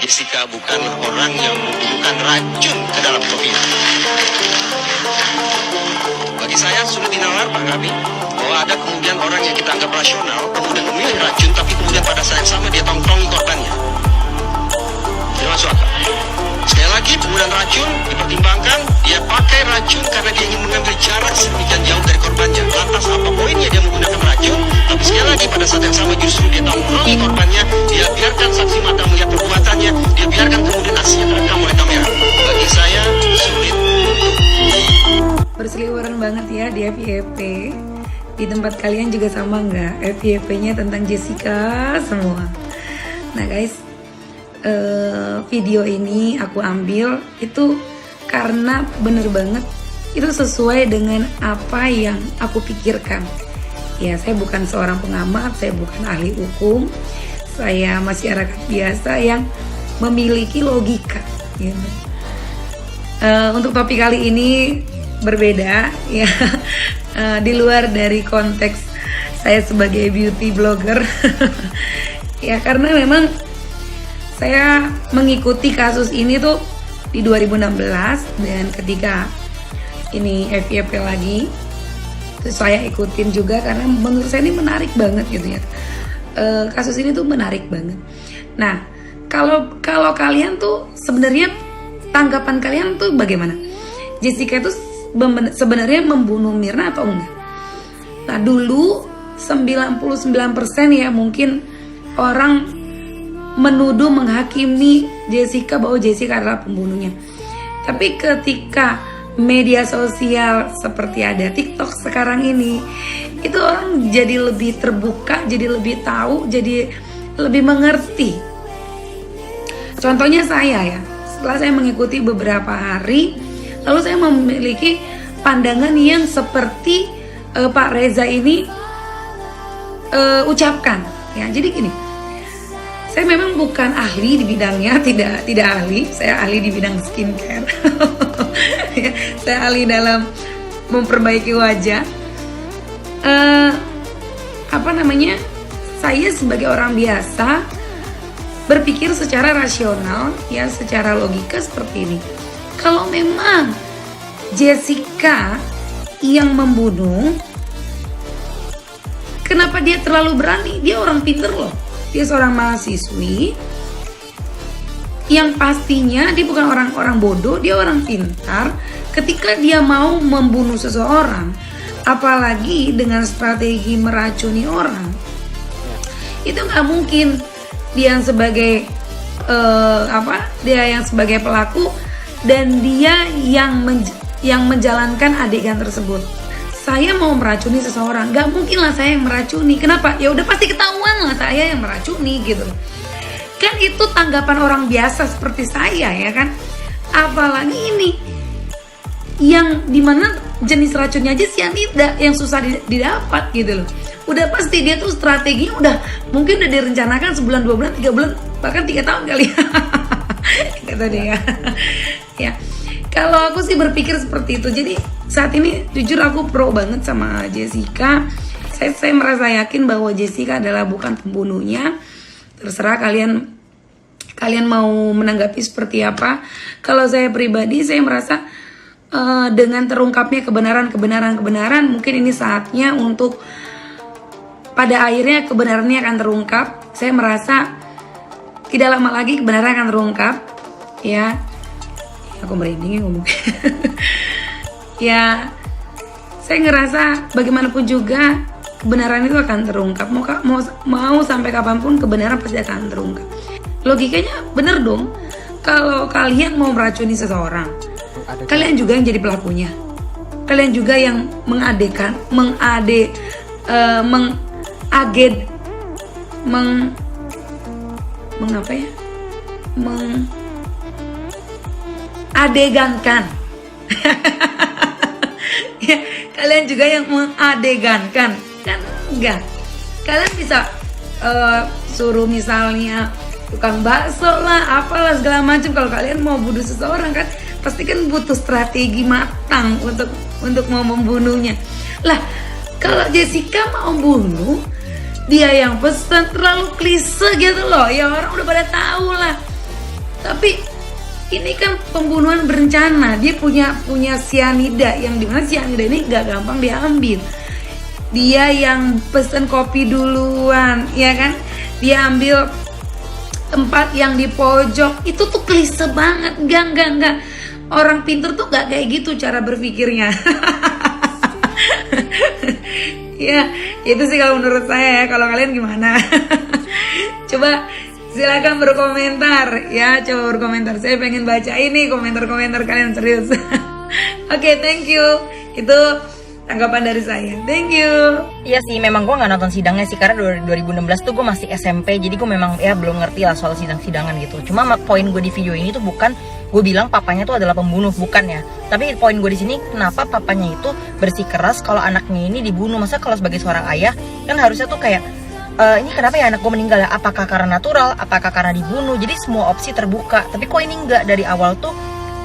Jessica bukanlah orang yang membubuhkan racun ke dalam kopinya. Bagi saya sulit dinalar, Pak Gabi, bahwa ada kemudian orang yang kita anggap rasional, kemudian memilih racun, tapi kemudian pada saat yang sama dia tongkrongi korbannya. Tidak masuk akal. Sekali lagi, penggunaan racun dipertimbangkan, dia pakai racun karena dia ingin mengambil jarak sedemikian jauh dari korbannya. Lantas apa poinnya dia menggunakan racun? Tapi sekali lagi pada saat yang sama justru dia tongkrongi korbannya, dia biarkan saksi mata melihat perbuatannya, dia biarkan kemudian aksinya terekam oleh kamera. Bagi saya sulit. Berseliweran banget ya di FYP. Di tempat kalian juga sama nggak? FYP-nya tentang Jessica semua. Nah guys, video ini aku ambil itu karena bener banget itu sesuai dengan apa yang aku pikirkan. Ya, saya bukan seorang pengamat, saya bukan ahli hukum, saya masyarakat biasa yang memiliki logika. Gitu. Untuk topik kali ini berbeda, ya, di luar dari konteks saya sebagai beauty blogger, ya karena memang saya mengikuti kasus ini tuh di 2016 dan ketika ini FYP lagi, terus saya ikutin juga karena menurut saya ini menarik banget gitu ya. Kasus ini tuh menarik banget. Nah, kalau kalian tuh sebenarnya tanggapan kalian tuh bagaimana? Jessica itu sebenarnya membunuh Mirna atau enggak? Nah, dulu 99% ya mungkin orang menuduh menghakimi Jessica bahwa Jessica adalah pembunuhnya. Tapi ketika media sosial seperti ada TikTok sekarang ini, itu orang jadi lebih terbuka, jadi lebih tahu, jadi lebih mengerti. Contohnya saya ya, setelah saya mengikuti beberapa hari, lalu saya memiliki pandangan yang seperti Pak Reza ini ucapkan. Ya, jadi gini. Saya memang bukan ahli di bidangnya, tidak ahli. Saya ahli di bidang skincare. Saya ahli dalam memperbaiki wajah. Saya sebagai orang biasa berpikir secara rasional, ya secara logika seperti ini. Kalau memang Jessica yang membunuh, kenapa dia terlalu berani? Dia orang pinter loh. Dia seorang mahasiswi yang pastinya dia bukan orang bodoh, dia orang pintar. Ketika dia mau membunuh seseorang, apalagi dengan strategi meracuni orang, itu nggak mungkin dia yang sebagai dia yang sebagai pelaku dan dia yang menjalankan adegan tersebut. Saya mau meracuni seseorang, gak mungkin lah saya yang meracuni. Kenapa? Ya udah pasti ketahuan lah saya yang meracuni gitu. Kan itu tanggapan orang biasa seperti saya ya kan. Apalagi ini yang dimana jenis racunnya aja cyanida yang susah didapat gitu loh. Udah pasti dia tuh strateginya udah mungkin udah direncanakan sebulan, 2 bulan, 3 bulan, bahkan 3 tahun kali. Kata dia. Ya. Kalau aku sih berpikir seperti itu. Jadi saat ini jujur aku pro banget sama Jessica. Saya merasa yakin bahwa Jessica adalah bukan pembunuhnya. Terserah kalian mau menanggapi seperti apa. Kalau saya pribadi saya merasa dengan terungkapnya kebenaran mungkin ini saatnya untuk pada akhirnya kebenarannya akan terungkap. Saya merasa tidak lama lagi kebenaran akan terungkap, ya. Aku merinding ya ngomong. Ya, saya ngerasa bagaimanapun juga kebenaran itu akan terungkap. Mau sampai kapanpun kebenaran pasti akan terungkap. Logikanya bener dong. Kalau kalian mau meracuni seseorang, kalian juga yang jadi pelakunya. Kalian juga yang adegankan. Ya, kalian juga yang mengadegankan kan enggak. Kalian bisa suruh misalnya tukang bakso lah, apalah segala macam. Kalau kalian mau bunuh seseorang kan pasti kan butuh strategi matang untuk mau membunuhnya. Lah, kalau Jessica mau bunuh, dia yang pesan terlalu klise gitu loh. Ya orang udah pada tahu lah. Tapi ini kan pembunuhan berencana. Dia punya sianida, yang dimana sianida ini gak gampang diambil. Dia yang pesen kopi duluan, ya kan? Dia ambil tempat yang di pojok. Itu tuh klise banget. Enggak. Orang pinter tuh gak kayak gitu cara berpikirnya. Ya, itu sih kalau menurut saya ya. Kalau kalian gimana? Coba silakan berkomentar ya, coba berkomentar. Saya pengen baca ini komentar-komentar kalian, serius. Oke, thank you. Itu tanggapan dari saya. Thank you. Iya sih, memang gue nggak nonton sidangnya sih karena 2016 tuh gue masih SMP, jadi gue memang ya belum ngerti lah soal sidang-sidangan gitu. Cuma poin gue di video ini tuh bukan gue bilang papanya tuh adalah pembunuh, bukan ya. Tapi poin gue di sini kenapa papanya itu bersikeras kalau anaknya ini dibunuh. Masa kalau sebagai seorang ayah kan harusnya tuh kayak ini kenapa ya anak gue meninggal ya? Apakah karena natural? Apakah karena dibunuh? Jadi semua opsi terbuka. Tapi kok ini enggak, dari awal tuh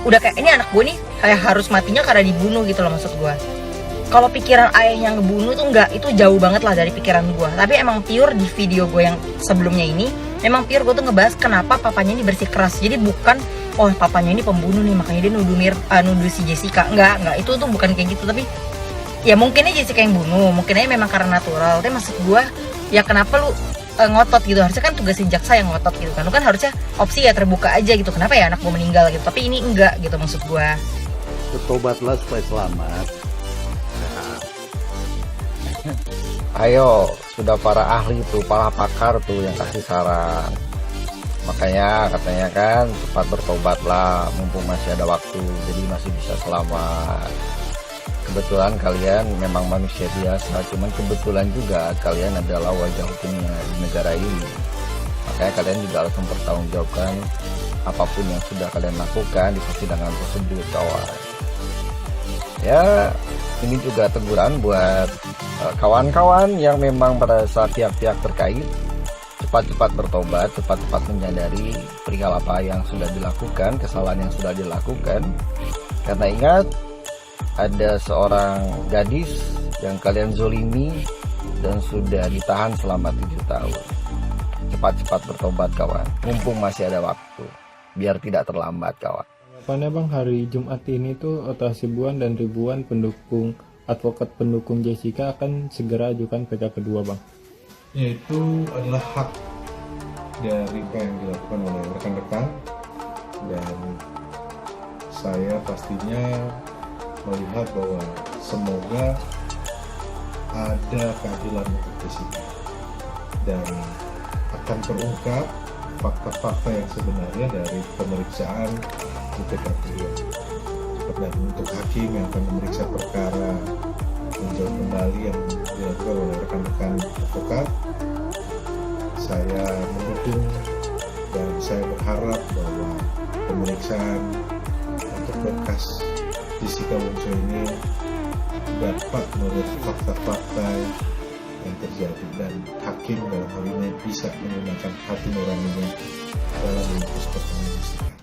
udah kayak ini anak gue nih kayak harus matinya karena dibunuh gitu loh maksud gue. Kalau pikiran ayah yang ngebunuh tuh enggak, itu jauh banget lah dari pikiran gue. Tapi emang pure di video gue yang sebelumnya ini, emang pure gue tuh ngebahas kenapa papanya ini bersikeras. Jadi bukan oh papanya ini pembunuh nih makanya dia nuduh si Jessica. Enggak, itu tuh bukan kayak gitu. Tapi ya mungkinnya Jessica yang bunuh, mungkinnya memang karena natural. Tapi maksud gue ya kenapa lu ngotot gitu, harusnya kan tugasnya jaksa yang ngotot gitu kan. Lu kan harusnya opsi ya terbuka aja gitu, kenapa ya anak gue meninggal gitu. Tapi ini enggak gitu maksud gue. Bertobatlah supaya selamat. Ayo, sudah para ahli tuh, para pakar tuh yang kasih saran. Makanya katanya kan cepat bertobatlah mumpung masih ada waktu, jadi masih bisa selamat. Kebetulan kalian memang manusia biasa, cuman kebetulan juga kalian adalah wajah hukumnya di negara ini. Makanya kalian juga harus mempertanggungjawabkan apapun yang sudah kalian lakukan di persidangan tersebut, kawan. Ya, ini juga teguran buat kawan-kawan yang memang merasa pihak-pihak terkait cepat-cepat bertobat, cepat-cepat menyadari perihal apa yang sudah dilakukan, kesalahan yang sudah dilakukan. Karena ingat, ada seorang gadis yang kalian zolimi dan sudah ditahan selama 7 tahun. Cepat-cepat bertobat, kawan, mumpung masih ada waktu, biar tidak terlambat, kawan. Tanggapannya Bang, hari Jumat ini tuh atas ribuan dan ribuan pendukung advokat pendukung Jessica akan segera ajukan PK kedua, Bang. Yaitu adalah hak dari apa yang dilakukan oleh rekan-rekan, dan saya pastinya melihat bahwa semoga ada keadilan untuk Jessica dan akan terungkap fakta-fakta yang sebenarnya dari pemeriksaan di TKP. Dan untuk hakim yang akan memeriksa perkara menjawab kembali yang dilakukan oleh rekan-rekan advokat, saya mendukung dan saya berharap bahwa pemeriksaan untuk berkas Jessica Wongso ini dapat melihat fakta-fakta yang terjadi dan hakim dalam hal ini bisa menggunakan hati nuraninya dalam memutus perkara Jessica.